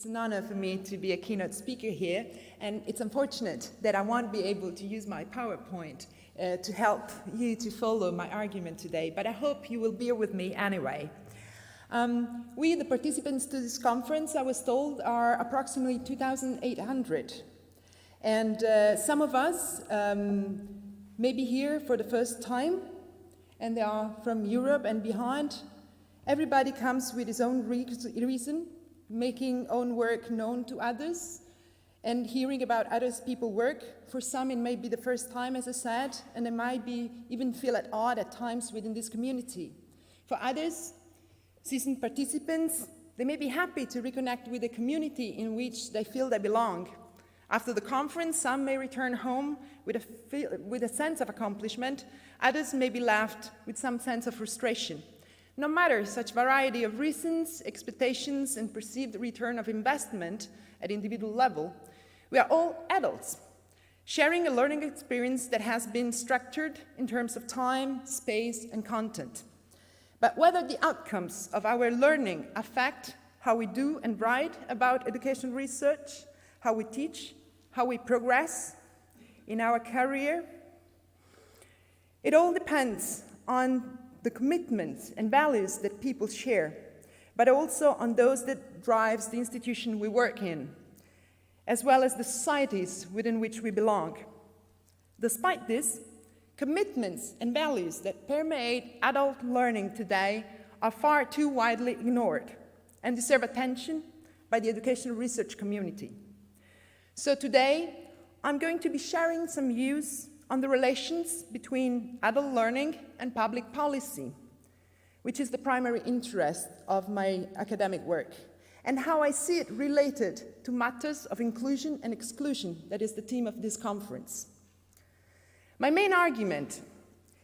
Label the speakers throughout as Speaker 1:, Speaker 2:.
Speaker 1: an honor for me to be a keynote speaker here, and it's unfortunate that I won't be able to use my PowerPoint to help you to follow my argument today, but I hope you will bear with me anyway. We, the participants to this conference, I was told, are approximately 2,800. And some of us may be here for the first time, and they are from Europe and behind. Everybody comes with his own reason, making own work known to others, and hearing about others' people's work. For some, it may be the first time, as I said, and they might even feel at odd at times within this community. For others, seasoned participants, they may be happy to reconnect with a community in which they feel they belong. After the conference, some may return home with a sense of accomplishment. Others may be left with some sense of frustration. No matter such variety of reasons, expectations, and perceived return of investment at individual level, we are all adults, sharing a learning experience that has been structured in terms of time, space, and content. But whether the outcomes of our learning affect how we do and write about education research, how we teach, how we progress in our career, it all depends on the commitments and values that people share, but also on those that drives the institution we work in, as well as the societies within which we belong. Despite this, commitments and values that permeate adult learning today are far too widely ignored and deserve attention by the educational research community. So today, I'm going to be sharing some views on the relations between adult learning and public policy, which is the primary interest of my academic work, and how I see it related to matters of inclusion and exclusion, that is the theme of this conference. My main argument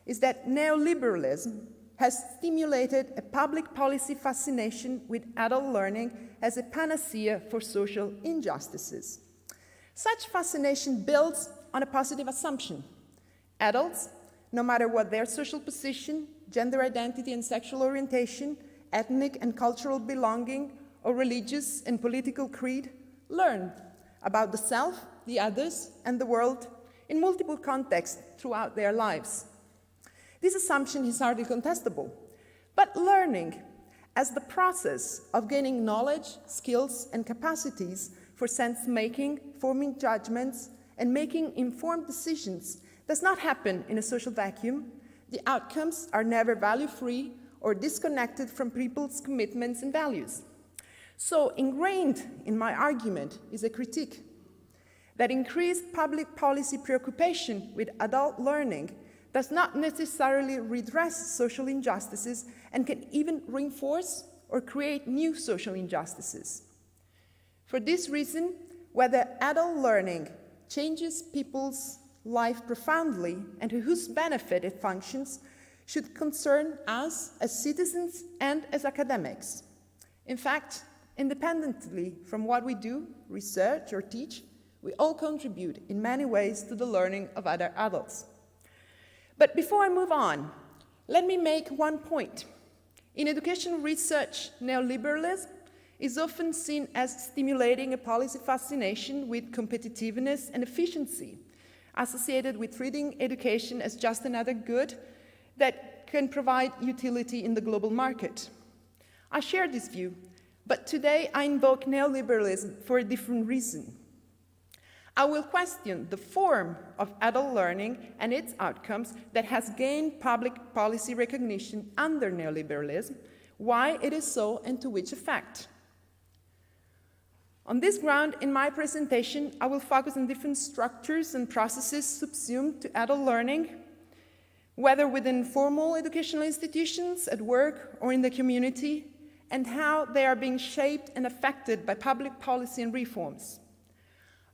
Speaker 1: is that neoliberalism has stimulated a public policy fascination with adult learning as a panacea for social injustices. Such fascination builds on a positive assumption. Adults, no matter what their social position, gender identity and sexual orientation, ethnic and cultural belonging, or religious and political creed, learn about the self, the others, and the world in multiple contexts throughout their lives. This assumption is hardly contestable, but learning as the process of gaining knowledge, skills, and capacities for sense-making, forming judgments, and making informed decisions does not happen in a social vacuum. The outcomes are never value-free or disconnected from people's commitments and values. So ingrained in my argument is a critique that increased public policy preoccupation with adult learning does not necessarily redress social injustices and can even reinforce or create new social injustices. For this reason, whether adult learning changes people's life profoundly and to whose benefit it functions should concern us as citizens and as academics. In fact, independently from what we do, research or teach, we all contribute in many ways to the learning of other adults. But before I move on, let me make one point. In education research, neoliberalism is often seen as stimulating a policy fascination with competitiveness and efficiency, associated with treating education as just another good that can provide utility in the global market. I share this view, but today I invoke neoliberalism for a different reason. I will question the form of adult learning and its outcomes that has gained public policy recognition under neoliberalism, why it is so and to which effect. On this ground, in my presentation, I will focus on different structures and processes subsumed to adult learning, whether within formal educational institutions, at work, or in the community, and how they are being shaped and affected by public policy and reforms.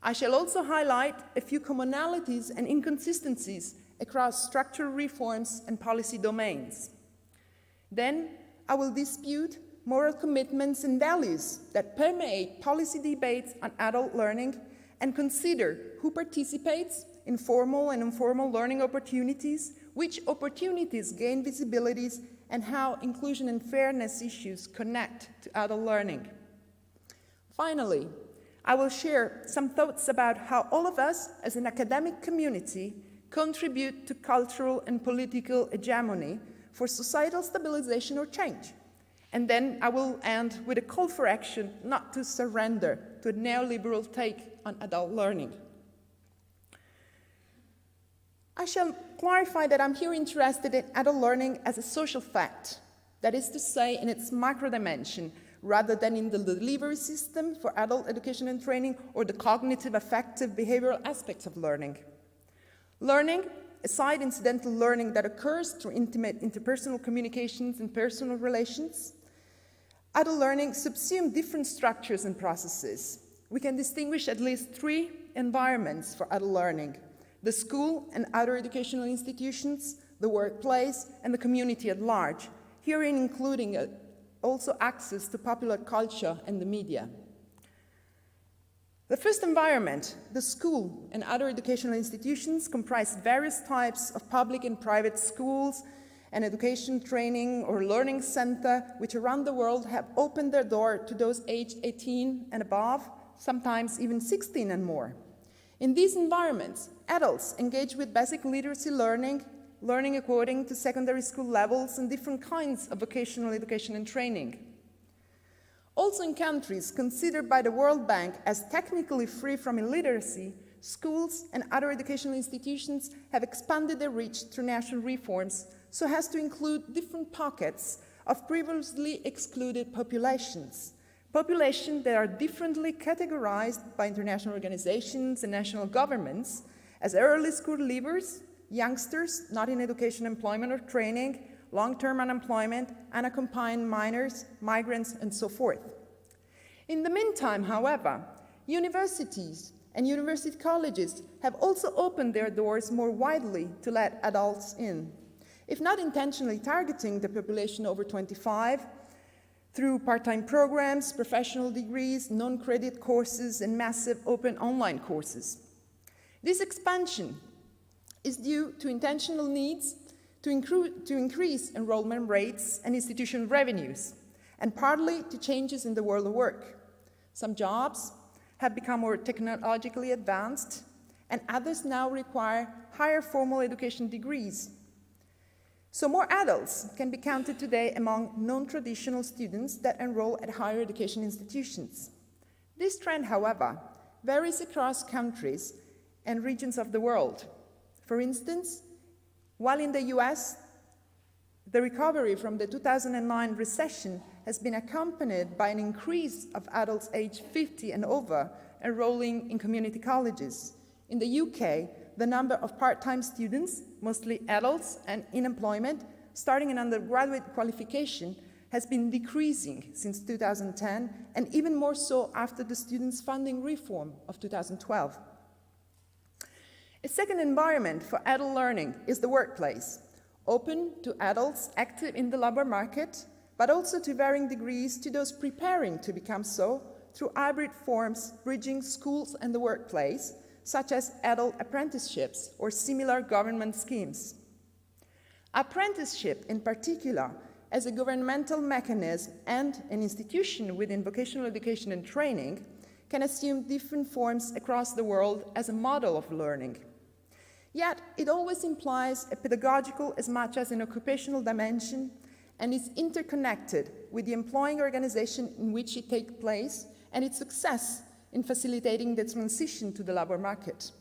Speaker 1: I shall also highlight a few commonalities and inconsistencies across structural reforms and policy domains. Then, I will dispute moral commitments and values that permeate policy debates on adult learning and consider who participates in formal and informal learning opportunities, which opportunities gain visibilities, and how inclusion and fairness issues connect to adult learning. Finally, I will share some thoughts about how all of us as an academic community contribute to cultural and political hegemony for societal stabilization or change. And then I will end with a call for action not to surrender to a neoliberal take on adult learning. I shall clarify that I'm here interested in adult learning as a social fact, that is to say, in its macro dimension, rather than in the delivery system for adult education and training or the cognitive, affective, behavioral aspects of learning. Learning, aside incidental learning that occurs through intimate interpersonal communications and personal relations, adult learning subsumes different structures and processes. We can distinguish at least 3 environments for adult learning: the school and other educational institutions, the workplace, and the community at large, herein including also access to popular culture and the media. The first environment, the school and other educational institutions, comprise various types of public and private schools and education training or learning center, which around the world have opened their door to those aged 18 and above, sometimes even 16 and more. In these environments, adults engage with basic literacy learning, learning according to secondary school levels, and different kinds of vocational education and training. Also in countries considered by the World Bank as technically free from illiteracy, schools and other educational institutions have expanded their reach through national reforms so as to include different pockets of previously excluded populations that are differently categorized by international organizations and national governments as early school leavers, youngsters not in education, employment, or training, long-term unemployment, unaccompanied minors, migrants, and so forth. In the meantime, however, universities and university colleges have also opened their doors more widely to let adults in, if not intentionally targeting the population over 25, through part-time programs, professional degrees, non-credit courses, and massive open online courses. This expansion is due to intentional needs to increase enrollment rates and institution revenues, and partly to changes in the world of work. Some jobs have become more technologically advanced, and others now require higher formal education degrees. So more adults can be counted today among non-traditional students that enroll at higher education institutions. This trend, however, varies across countries and regions of the world. For instance, while in the US, the recovery from the 2009 recession has been accompanied by an increase of adults aged 50 and over enrolling in community colleges. In the UK, the number of part-time students, mostly adults and in employment, starting an undergraduate qualification, has been decreasing since 2010, and even more so after the students' funding reform of 2012. A second environment for adult learning is the workplace, open to adults active in the labor market, but also to varying degrees to those preparing to become so through hybrid forms bridging schools and the workplace, such as adult apprenticeships or similar government schemes. Apprenticeship, in particular, as a governmental mechanism and an institution within vocational education and training, can assume different forms across the world as a model of learning. Yet, it always implies a pedagogical as much as an occupational dimension and is interconnected with the employing organization in which it takes place and its success in facilitating the transition to the labor market.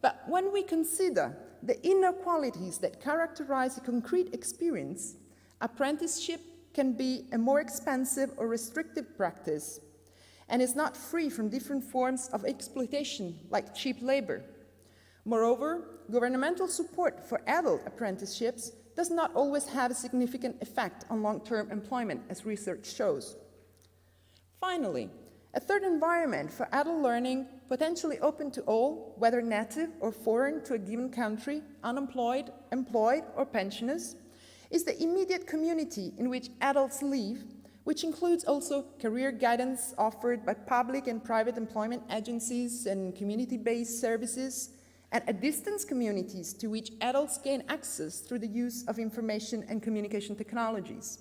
Speaker 1: But when we consider the inner qualities that characterize a concrete experience, apprenticeship can be a more expensive or restrictive practice and is not free from different forms of exploitation like cheap labor. Moreover, governmental support for adult apprenticeships does not always have a significant effect on long-term employment, as research shows. Finally, a third environment for adult learning, potentially open to all, whether native or foreign to a given country, unemployed, employed, or pensioners, is the immediate community in which adults live, which includes also career guidance offered by public and private employment agencies and community-based services, and at distance communities to which adults gain access through the use of information and communication technologies.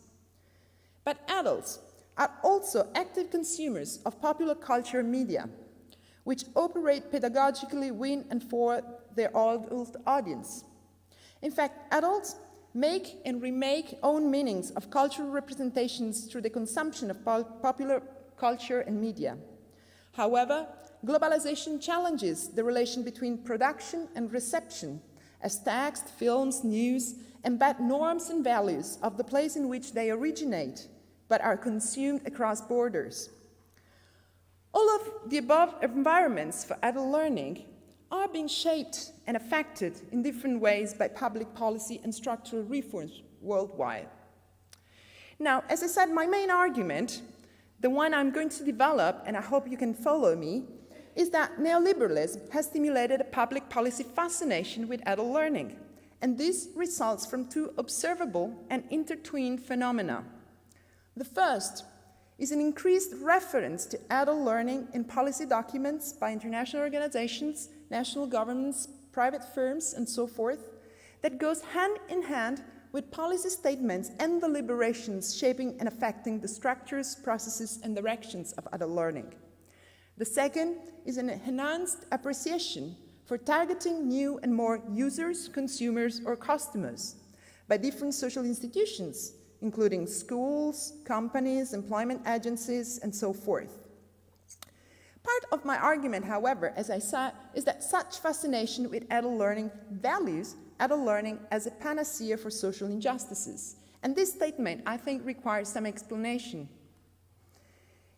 Speaker 1: But adults are also active consumers of popular culture media, which operate pedagogically with and for their adult audience. In fact, adults make and remake own meanings of cultural representations through the consumption of popular culture and media. However, globalization challenges the relation between production and reception, as text, films, news embed norms and values of the place in which they originate, but are consumed across borders. All of the above environments for adult learning are being shaped and affected in different ways by public policy and structural reforms worldwide. Now, as I said, my main argument, the one I'm going to develop, and I hope you can follow me, is that neoliberalism has stimulated a public policy fascination with adult learning, and this results from two observable and intertwined phenomena. The first is an increased reference to adult learning in policy documents by international organizations, national governments, private firms, and so forth, that goes hand in hand with policy statements and deliberations shaping and affecting the structures, processes, and directions of adult learning. The second is an enhanced appreciation for targeting new and more users, consumers, or customers by different social institutions, including schools, companies, employment agencies, and so forth. Part of my argument, however, as I said, is that such fascination with adult learning values adult learning as a panacea for social injustices. And this statement, I think, requires some explanation.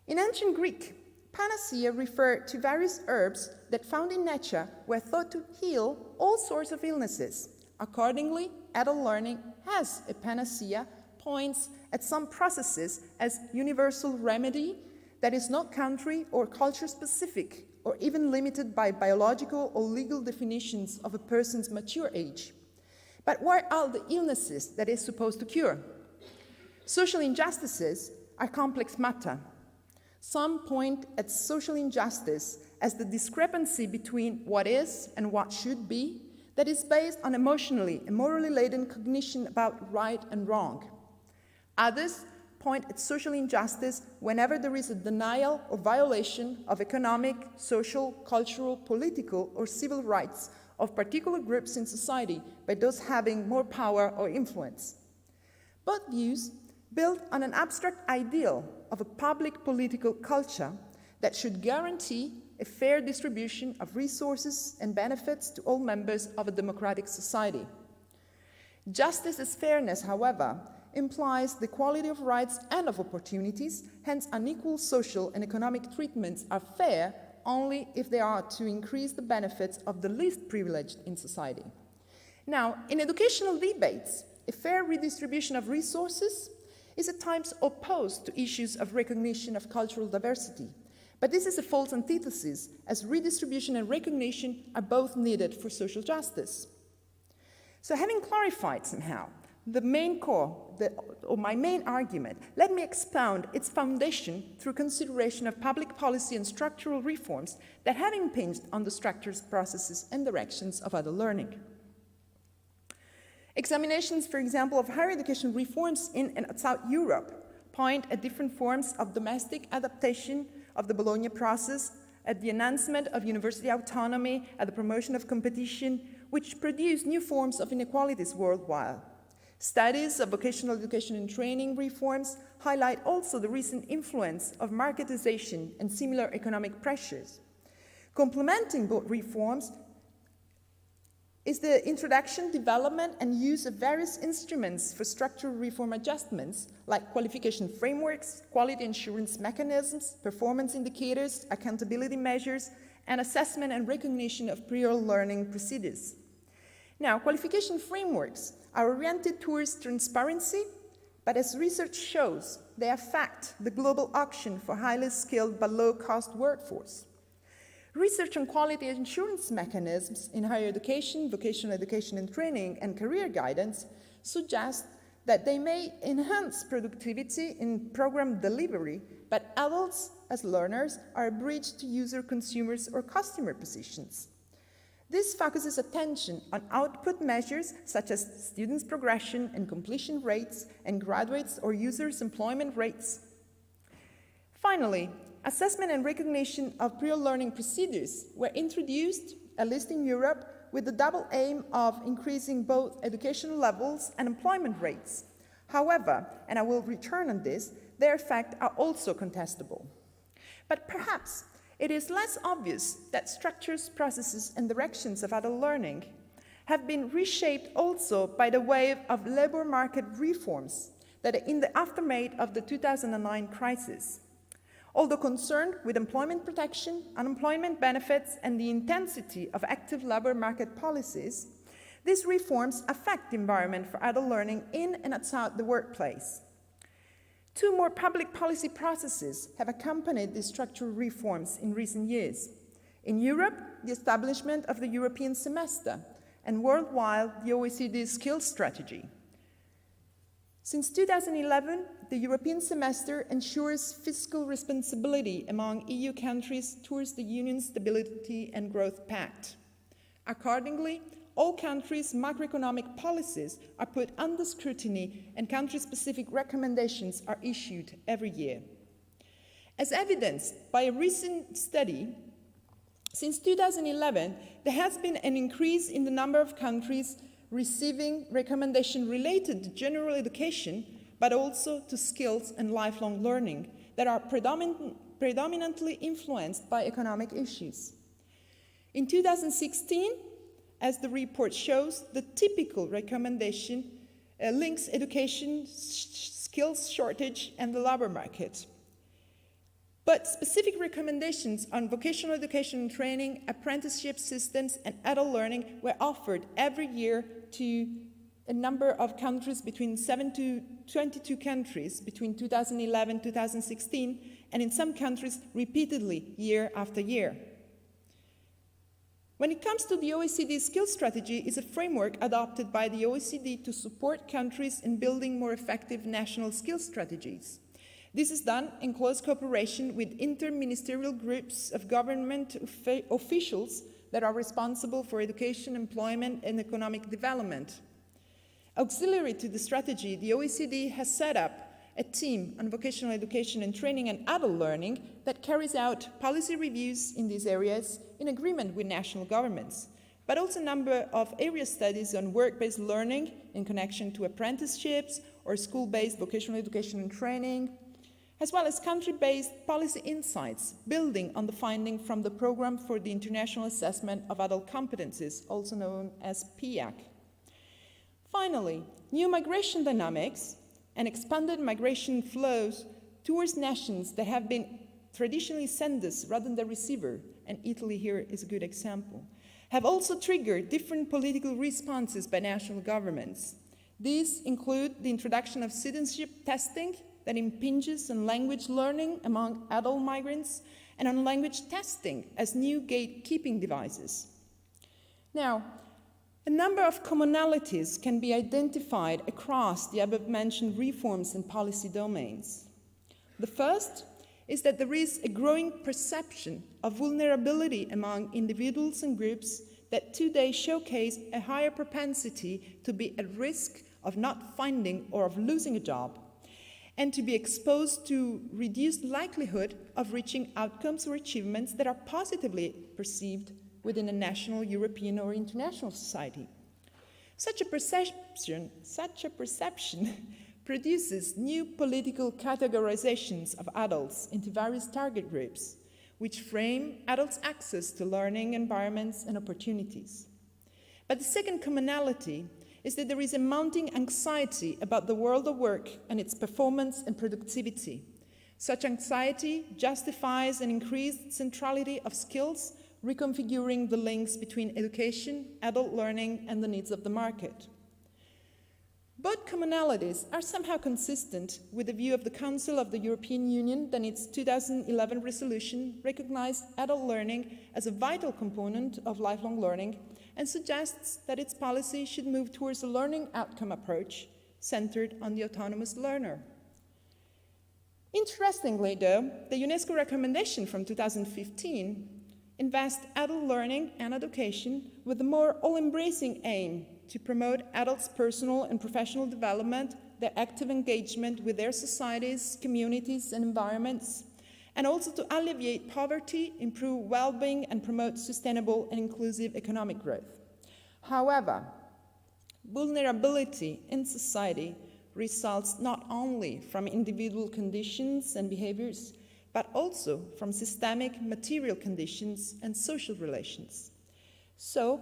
Speaker 1: In ancient Greek, panacea referred to various herbs that found in nature were thought to heal all sorts of illnesses. Accordingly, adult learning has a panacea, points at some processes as universal remedy that is not country or culture specific, or even limited by biological or legal definitions of a person's mature age. But what are the illnesses that is supposed to cure? Social injustices are complex matter. Some point at social injustice as the discrepancy between what is and what should be that is based on emotionally and morally laden cognition about right and wrong. Others point at social injustice whenever there is a denial or violation of economic, social, cultural, political, or civil rights of particular groups in society by those having more power or influence. Both views build on an abstract ideal of a public political culture that should guarantee a fair distribution of resources and benefits to all members of a democratic society. Justice as fairness, however, implies the quality of rights and of opportunities, hence unequal social and economic treatments are fair only if they are to increase the benefits of the least privileged in society. Now, in educational debates, a fair redistribution of resources is at times opposed to issues of recognition of cultural diversity. But this is a false antithesis, as redistribution and recognition are both needed for social justice. So having clarified somehow the main core, or my main argument, let me expound its foundation through consideration of public policy and structural reforms that have impinged on the structures, processes, and directions of adult learning. Examinations, for example, of higher education reforms in and outside Europe point at different forms of domestic adaptation of the Bologna process, at the enhancement of university autonomy, at the promotion of competition, which produce new forms of inequalities worldwide. Studies of vocational education and training reforms highlight also the recent influence of marketization and similar economic pressures. Complementing both reforms is the introduction, development, and use of various instruments for structural reform adjustments, like qualification frameworks, quality assurance mechanisms, performance indicators, accountability measures, and assessment and recognition of prior learning procedures. Now, qualification frameworks are oriented towards transparency, but as research shows, they affect the global auction for highly skilled but low-cost workforce. Research on quality assurance mechanisms in higher education, vocational education and training, and career guidance suggests that they may enhance productivity in program delivery, but adults as learners are a bridge to user, consumers, or customer positions. This focuses attention on output measures such as students' progression and completion rates and graduates or users' employment rates. Finally, assessment and recognition of prior learning procedures were introduced, at least in Europe, with the double aim of increasing both educational levels and employment rates. However, and I will return on this, their effects are also contestable. But perhaps it is less obvious that structures, processes, and directions of adult learning have been reshaped also by the wave of labor market reforms that are in the aftermath of the 2009 crisis. Although concerned with employment protection, unemployment benefits, and the intensity of active labor market policies, these reforms affect the environment for adult learning in and outside the workplace. Two more public policy processes have accompanied these structural reforms in recent years. In Europe, the establishment of the European semester, and worldwide, the OECD skills strategy. Since 2011, the European semester ensures fiscal responsibility among EU countries towards the Union's Stability and Growth Pact. Accordingly, all countries' macroeconomic policies are put under scrutiny and country-specific recommendations are issued every year. As evidenced by a recent study, since 2011, there has been an increase in the number of countries receiving recommendations related to general education, but also to skills and lifelong learning that are predominantly influenced by economic issues. In 2016, as the report shows, the typical recommendation links education, skills shortage, and the labor market. But specific recommendations on vocational education and training, apprenticeship systems, and adult learning were offered every year to a number of countries, between 7 to 22 countries, between 2011 and 2016, and in some countries repeatedly year after year. When it comes to the OECD skills strategy, it's a framework adopted by the OECD to support countries in building more effective national skills strategies. This is done in close cooperation with inter-ministerial groups of government officials that are responsible for education, employment, and economic development. Auxiliary to the strategy, the OECD has set up a team on vocational education and training and adult learning that carries out policy reviews in these areas in agreement with national governments, but also a number of area studies on work-based learning in connection to apprenticeships or school-based vocational education and training, as well as country-based policy insights building on the finding from the Programme for the International Assessment of Adult Competencies, also known as PIAC. Finally, new migration dynamics and expanded migration flows towards nations that have been traditionally senders rather than the receiver, and Italy here is a good example, have also triggered different political responses by national governments. These include the introduction of citizenship testing that impinges on language learning among adult migrants and on language testing as new gatekeeping devices. Now, a number of commonalities can be identified across the above-mentioned reforms and policy domains. The first is that there is a growing perception of vulnerability among individuals and groups that today showcase a higher propensity to be at risk of not finding or of losing a job, and to be exposed to reduced likelihood of reaching outcomes or achievements that are positively perceived within a national, European, or international society. Such a perception produces new political categorizations of adults into various target groups, which frame adults' access to learning environments and opportunities. But the second commonality is that there is a mounting anxiety about the world of work and its performance and productivity. Such anxiety justifies an increased centrality of skills, reconfiguring the links between education, adult learning, and the needs of the market. Both commonalities are somehow consistent with the view of the Council of the European Union that in its 2011 resolution recognized adult learning as a vital component of lifelong learning and suggests that its policy should move towards a learning outcome approach centered on the autonomous learner. Interestingly, though, the UNESCO recommendation from 2015 invest adult learning and education with a more all-embracing aim to promote adults' personal and professional development, their active engagement with their societies, communities, and environments, and also to alleviate poverty, improve well-being, and promote sustainable and inclusive economic growth. However, vulnerability in society results not only from individual conditions and behaviors, but also from systemic material conditions and social relations. So,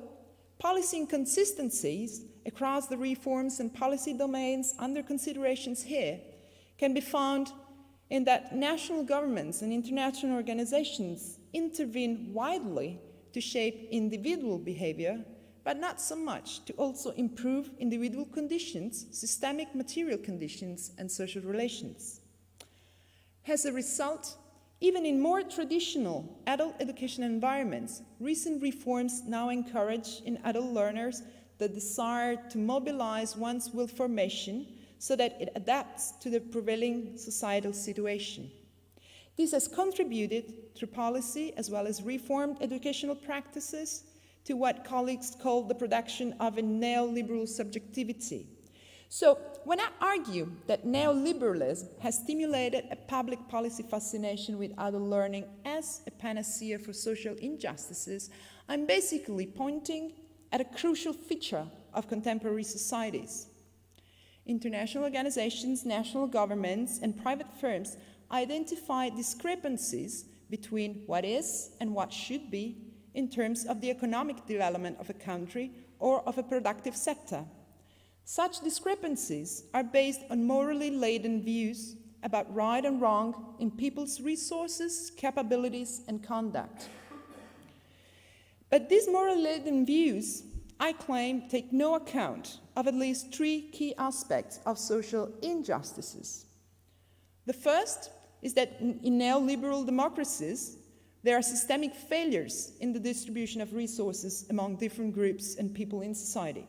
Speaker 1: policy inconsistencies across the reforms and policy domains under considerations here can be found in that national governments and international organizations intervene widely to shape individual behavior, but not so much to also improve individual conditions, systemic material conditions, and social relations. As a result, even in more traditional adult education environments, recent reforms now encourage in adult learners the desire to mobilize one's will formation so that it adapts to the prevailing societal situation. This has contributed through policy as well as reformed educational practices to what colleagues call the production of a neoliberal subjectivity. So when I argue that neoliberalism has stimulated a public policy fascination with adult learning as a panacea for social injustices, I'm basically pointing at a crucial feature of contemporary societies. International organizations, national governments, and private firms identify discrepancies between what is and what should be in terms of the economic development of a country or of a productive sector. Such discrepancies are based on morally laden views about right and wrong in people's resources, capabilities, and conduct. But these morally laden views, I claim, take no account of at least three key aspects of social injustices. The first is that in neoliberal democracies, there are systemic failures in the distribution of resources among different groups and people in society.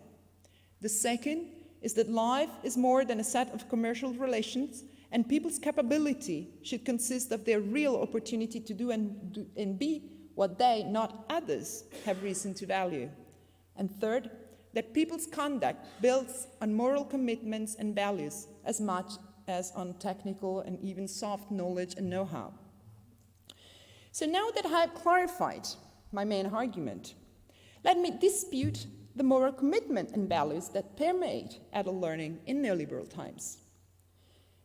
Speaker 1: The second is that life is more than a set of commercial relations, and people's capability should consist of their real opportunity to do and be what they, not others, have reason to value. And third, that people's conduct builds on moral commitments and values as much as on technical and even soft knowledge and know-how. So now that I have clarified my main argument, let me dispute the moral commitment and values that permeate adult learning in neoliberal times.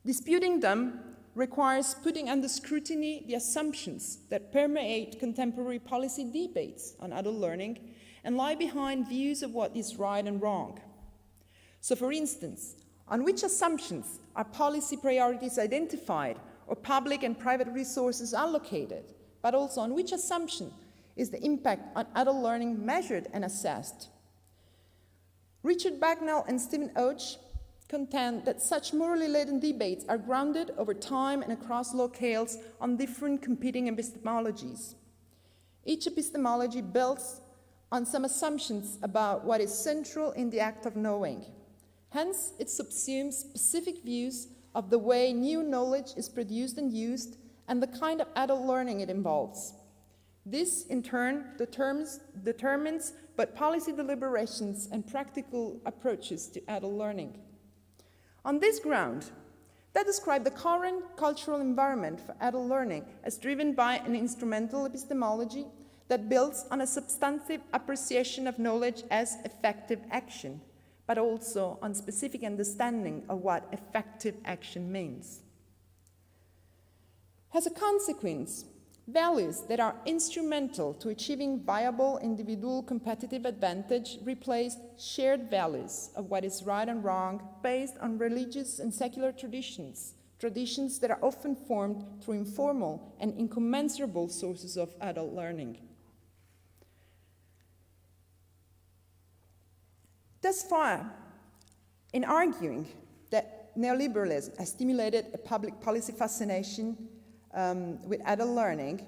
Speaker 1: Disputing them requires putting under scrutiny the assumptions that permeate contemporary policy debates on adult learning and lie behind views of what is right and wrong. So for instance, on which assumptions are policy priorities identified or public and private resources allocated, but also on which assumption is the impact on adult learning measured and assessed? Richard Bagnall and Stephen Oach contend that such morally laden debates are grounded over time and across locales on different competing epistemologies. Each epistemology builds on some assumptions about what is central in the act of knowing. Hence, it subsumes specific views of the way new knowledge is produced and used and the kind of adult learning it involves. This, in turn, determines both policy deliberations and practical approaches to adult learning. On this ground, they describe the current cultural environment for adult learning as driven by an instrumental epistemology that builds on a substantive appreciation of knowledge as effective action, but also on specific understanding of what effective action means. As a consequence, values that are instrumental to achieving viable individual competitive advantage replace shared values of what is right and wrong based on religious and secular traditions that are often formed through informal and incommensurable sources of adult learning. Thus far, in arguing that neoliberalism has stimulated a public policy fascination with adult learning,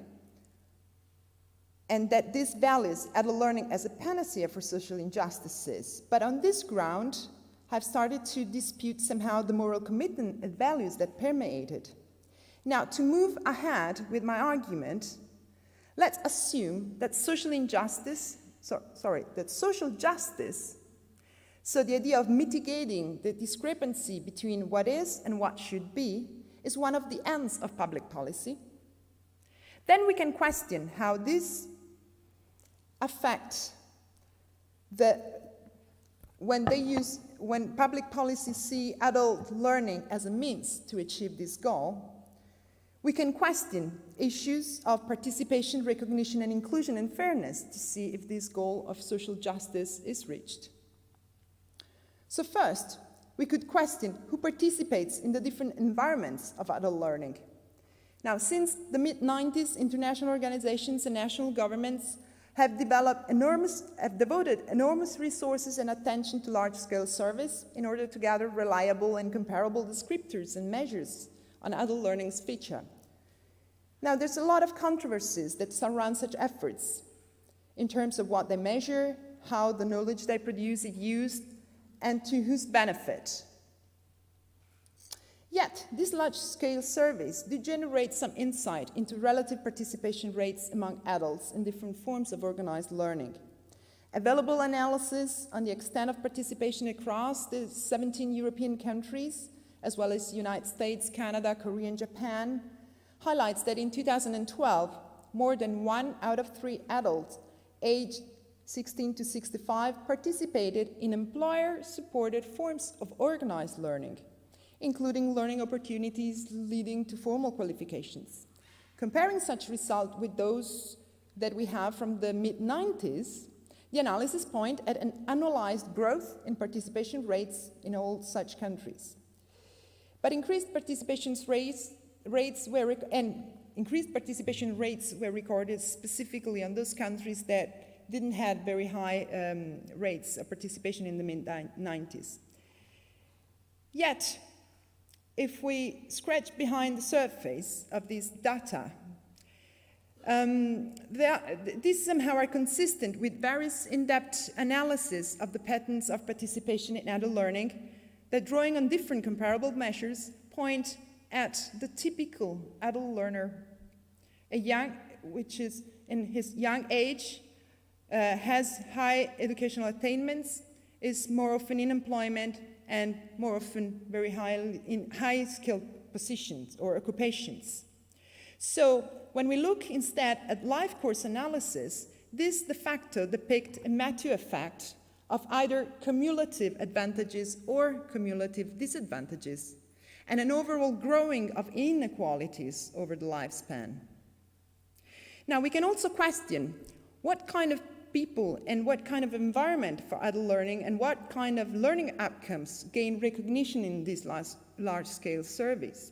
Speaker 1: and that this values adult learning as a panacea for social injustices. But on this ground, I've started to dispute somehow the moral commitment and values that permeate it. Now, to move ahead with my argument, let's assume that social justice, so the idea of mitigating the discrepancy between what is and what should be, is one of the ends of public policy. Then we can question how this affects when public policies see adult learning as a means to achieve this goal. We can question issues of participation, recognition, and inclusion and fairness to see if this goal of social justice is reached. So first, we could question who participates in the different environments of adult learning. Now, since the mid-90s, international organizations and national governments have devoted enormous resources and attention to large-scale surveys in order to gather reliable and comparable descriptors and measures on adult learning's feature. Now, there's a lot of controversies that surround such efforts in terms of what they measure, how the knowledge they produce is used, and to whose benefit. Yet, these large-scale surveys do generate some insight into relative participation rates among adults in different forms of organized learning. Available analysis on the extent of participation across the 17 European countries, as well as United States, Canada, Korea, and Japan, highlights that in 2012, more than 1 out of 3 adults aged 16 to 65 participated in employer-supported forms of organized learning, including learning opportunities leading to formal qualifications. Comparing such results with those that we have from the mid-90s, the analysis point at an annualized growth in participation rates in all such countries. But increased participation rates were recorded specifically on those countries that didn't have very high rates of participation in the mid-90s. Yet, if we scratch behind the surface of these data, these somehow are consistent with various in-depth analysis of the patterns of participation in adult learning that, drawing on different comparable measures, point at the typical adult learner, which is in his young age, has high educational attainments, is more often in employment, and more often very in high-skilled positions or occupations. So when we look instead at life course analysis, this de facto depicts a Matthew effect of either cumulative advantages or cumulative disadvantages, and an overall growing of inequalities over the lifespan. Now, we can also question what kind of people and what kind of environment for adult learning and what kind of learning outcomes gain recognition in these large-scale surveys.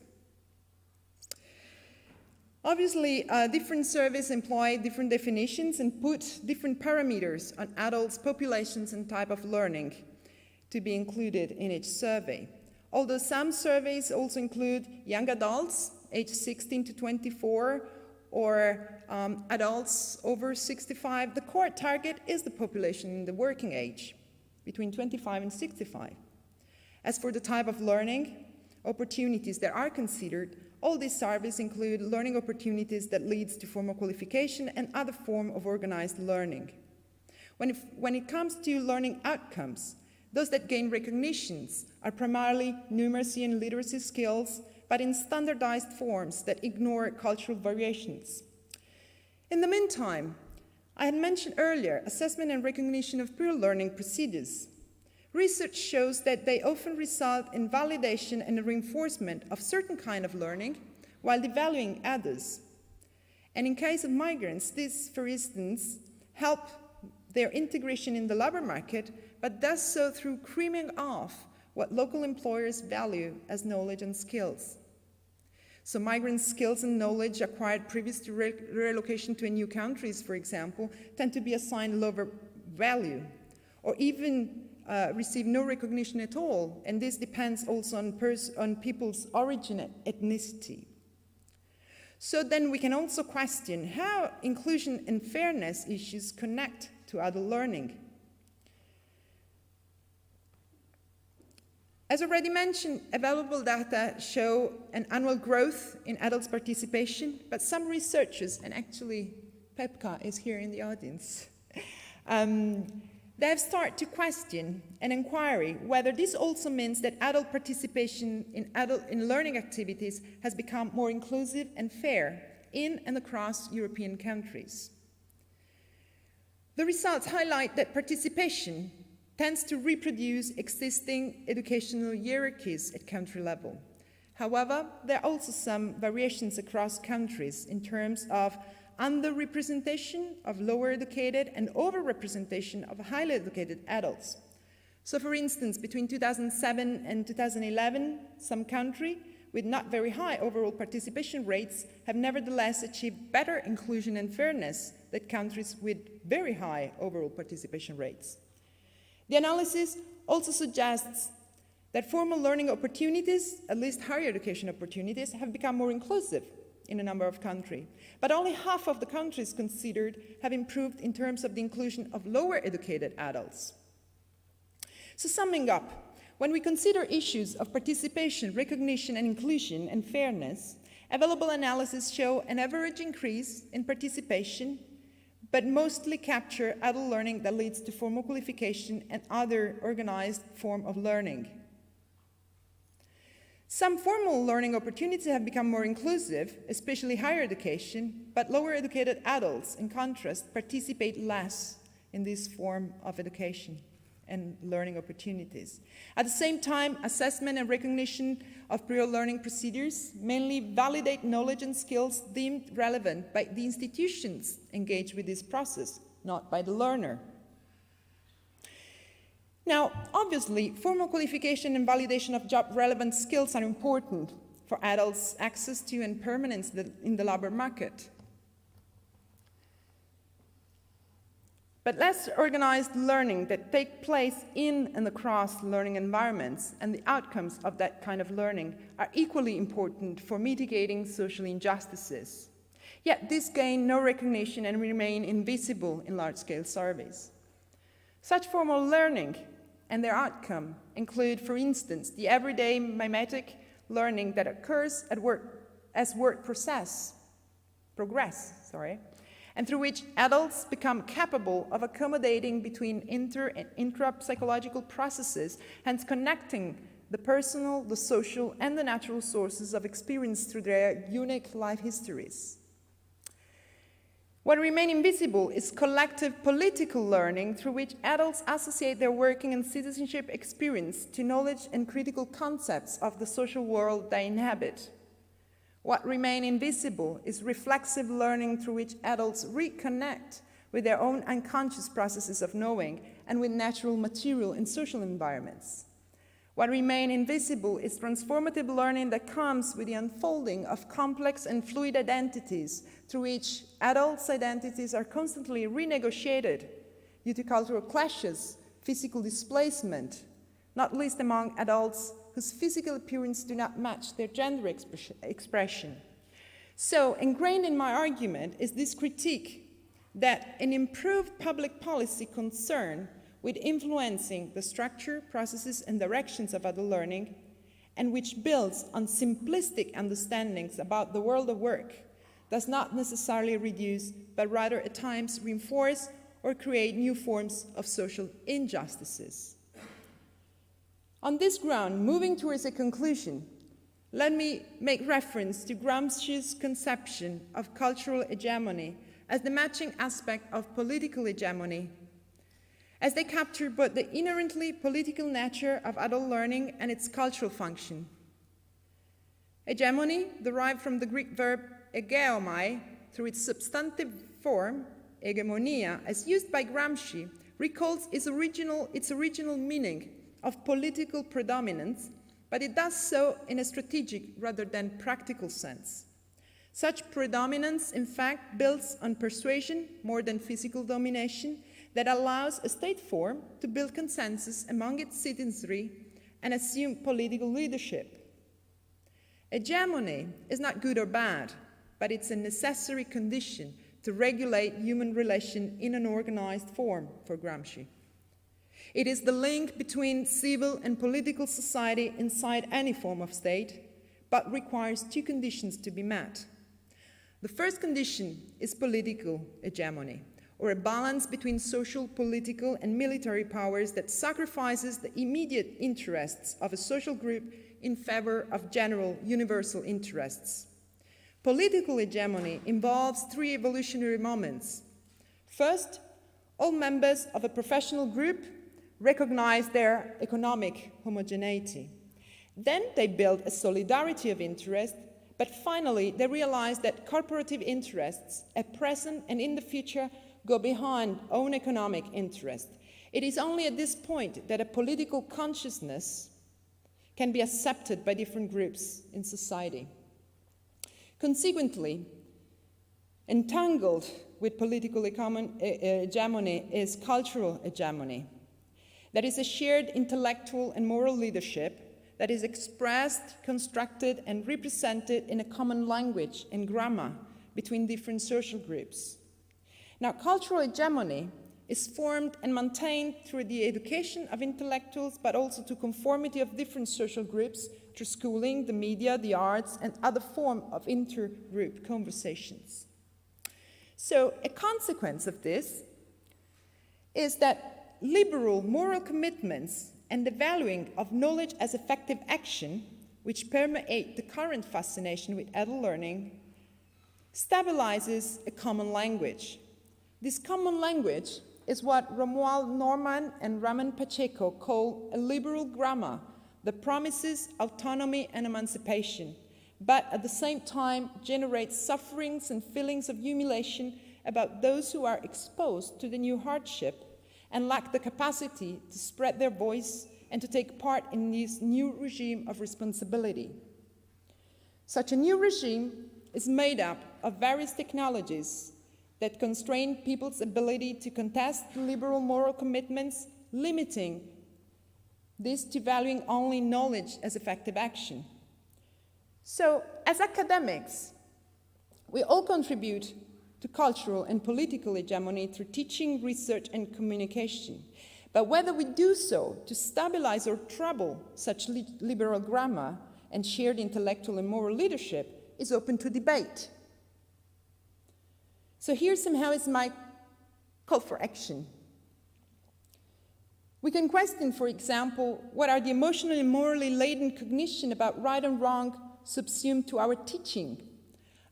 Speaker 1: Obviously, different surveys employ different definitions and put different parameters on adults, populations, and type of learning to be included in each survey. Although some surveys also include young adults, aged 16 to 24, or adults over 65, the core target is the population in the working age, between 25 and 65. As for the type of learning opportunities that are considered, all these surveys include learning opportunities that leads to formal qualification and other form of organized learning. When it comes to learning outcomes, those that gain recognitions are primarily numeracy and literacy skills, but in standardized forms that ignore cultural variations. In the meantime, I had mentioned earlier assessment and recognition of peer learning procedures. Research shows that they often result in validation and reinforcement of certain kind of learning while devaluing others. And in case of migrants, this, for instance, help their integration in the labor market, but does so through creaming off what local employers value as knowledge and skills. So migrant skills and knowledge acquired previous to relocation to new countries, for example, tend to be assigned lower value, or even receive no recognition at all, and this depends also on people's origin and ethnicity. So then we can also question how inclusion and fairness issues connect to adult learning. As already mentioned, available data show an annual growth in adults' participation, but some researchers, and actually Pepka is here in the audience, they have started to question an inquiry whether this also means that adult participation in learning activities has become more inclusive and fair, in and across European countries. The results highlight that participation tends to reproduce existing educational hierarchies at country level. However, there are also some variations across countries in terms of underrepresentation of lower educated and overrepresentation of highly educated adults. So for instance, between 2007 and 2011, some countries with not very high overall participation rates have nevertheless achieved better inclusion and fairness than countries with very high overall participation rates. The analysis also suggests that formal learning opportunities, at least higher education opportunities, have become more inclusive in a number of countries. But only half of the countries considered have improved in terms of the inclusion of lower educated adults. So summing up, when we consider issues of participation, recognition and inclusion and fairness, available analyses show an average increase in participation, but mostly capture adult learning that leads to formal qualification and other organized form of learning. Some formal learning opportunities have become more inclusive, especially higher education, but lower educated adults, in contrast, participate less in this form of education and learning opportunities. At the same time, assessment and recognition of prior learning procedures mainly validate knowledge and skills deemed relevant by the institutions engaged with this process, not by the learner. Now, obviously, formal qualification and validation of job-relevant skills are important for adults' access to and permanence in the labor market. But less organized learning that takes place in and across learning environments and the outcomes of that kind of learning are equally important for mitigating social injustices. Yet these gain no recognition and remain invisible in large-scale surveys. Such formal learning and their outcome include, for instance, the everyday mimetic learning that occurs at work as work progress, and through which adults become capable of accommodating between inter and intra-psychological processes, hence connecting the personal, the social, and the natural sources of experience through their unique life histories. What remains invisible is collective political learning through which adults associate their working and citizenship experience to knowledge and critical concepts of the social world they inhabit. What remains invisible is reflexive learning through which adults reconnect with their own unconscious processes of knowing and with natural material and social environments. What remains invisible is transformative learning that comes with the unfolding of complex and fluid identities through which adults' identities are constantly renegotiated due to cultural clashes, physical displacement, not least among adults whose physical appearance do not match their gender expression. So, ingrained in my argument is this critique that an improved public policy concern with influencing the structure, processes, and directions of adult learning, and which builds on simplistic understandings about the world of work, does not necessarily reduce, but rather at times reinforce or create new forms of social injustices. On this ground, moving towards a conclusion, let me make reference to Gramsci's conception of cultural hegemony as the matching aspect of political hegemony, as they capture both the inherently political nature of adult learning and its cultural function. Hegemony, derived from the Greek verb egeomai, through its substantive form, hegemonia, as used by Gramsci, recalls its original meaning of political predominance, but it does so in a strategic rather than practical sense. Such predominance, in fact, builds on persuasion more than physical domination that allows a state form to build consensus among its citizenry and assume political leadership. Hegemony is not good or bad, but it's a necessary condition to regulate human relation in an organized form for Gramsci. It is the link between civil and political society inside any form of state, but requires two conditions to be met. The first condition is political hegemony, or a balance between social, political, and military powers that sacrifices the immediate interests of a social group in favor of general, universal interests. Political hegemony involves three evolutionary moments. First, all members of a professional group recognize their economic homogeneity. Then they build a solidarity of interest, but finally they realize that corporative interests at present and in the future go behind own economic interest. It is only at this point that a political consciousness can be accepted by different groups in society. Consequently, entangled with political hegemony is cultural hegemony. That is a shared intellectual and moral leadership that is expressed, constructed, and represented in a common language and grammar between different social groups. Now, cultural hegemony is formed and maintained through the education of intellectuals, but also to conformity of different social groups through schooling, the media, the arts, and other forms of intergroup conversations. So, a consequence of this is that liberal moral commitments and the valuing of knowledge as effective action, which permeate the current fascination with adult learning, stabilizes a common language. This common language is what Romuald Norman and Ramon Pacheco call a liberal grammar that promises autonomy and emancipation, but at the same time generates sufferings and feelings of humiliation about those who are exposed to the new hardship and lack the capacity to spread their voice and to take part in this new regime of responsibility. Such a new regime is made up of various technologies that constrain people's ability to contest liberal moral commitments, limiting this to valuing only knowledge as effective action. So, as academics, we all contribute to cultural and political hegemony through teaching, research, and communication. But whether we do so to stabilize or trouble such liberal grammar and shared intellectual and moral leadership is open to debate. So here somehow is my call for action. We can question, for example, what are the emotionally and morally laden cognition about right and wrong subsumed to our teaching?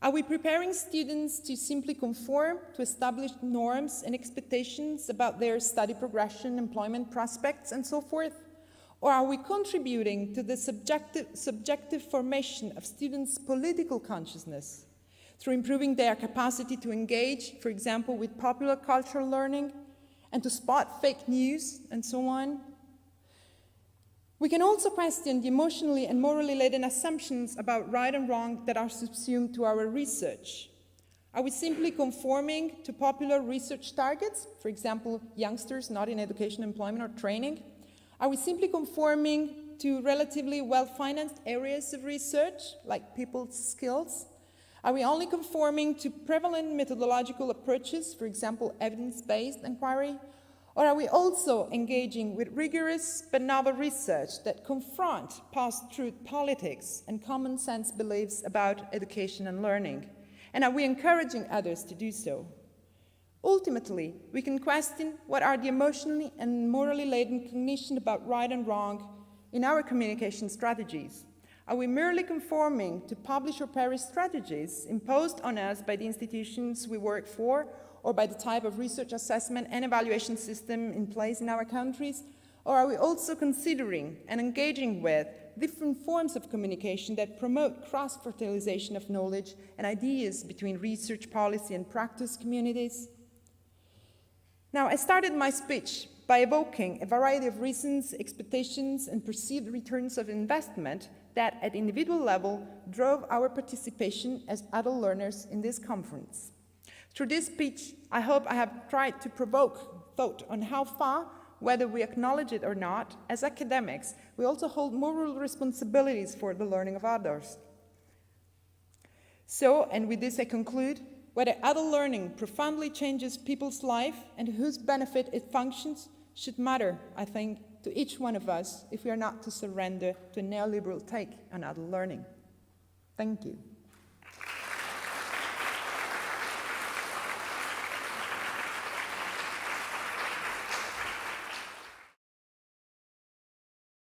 Speaker 1: Are we preparing students to simply conform to established norms and expectations about their study progression, employment prospects, and so forth? Or are we contributing to the subjective formation of students' political consciousness through improving their capacity to engage, for example, with popular cultural learning and to spot fake news and so on? We can also question the emotionally and morally laden assumptions about right and wrong that are subsumed to our research. Are we simply conforming to popular research targets, for example, youngsters not in education, employment, or training? Are we simply conforming to relatively well-financed areas of research, like people's skills? Are we only conforming to prevalent methodological approaches, for example, evidence-based inquiry? Or are we also engaging with rigorous but novel research that confront post-truth politics and common sense beliefs about education and learning? And are we encouraging others to do so? Ultimately, we can question what are the emotionally and morally laden cognition about right and wrong in our communication strategies. Are we merely conforming to publish or perish strategies imposed on us by the institutions we work for, or by the type of research assessment and evaluation system in place in our countries? Or are we also considering and engaging with different forms of communication that promote cross-fertilization of knowledge and ideas between research, policy, and practice communities? Now, I started my speech by evoking a variety of reasons, expectations, and perceived returns of investment that, at individual level, drove our participation as adult learners in this conference. Through this speech, I hope I have tried to provoke thought on how far, whether we acknowledge it or not, as academics, we also hold moral responsibilities for the learning of others. So, and with this I conclude, whether adult learning profoundly changes people's life and whose benefit it functions should matter, I think, to each one of us if we are not to surrender to a neoliberal take on adult learning. Thank you.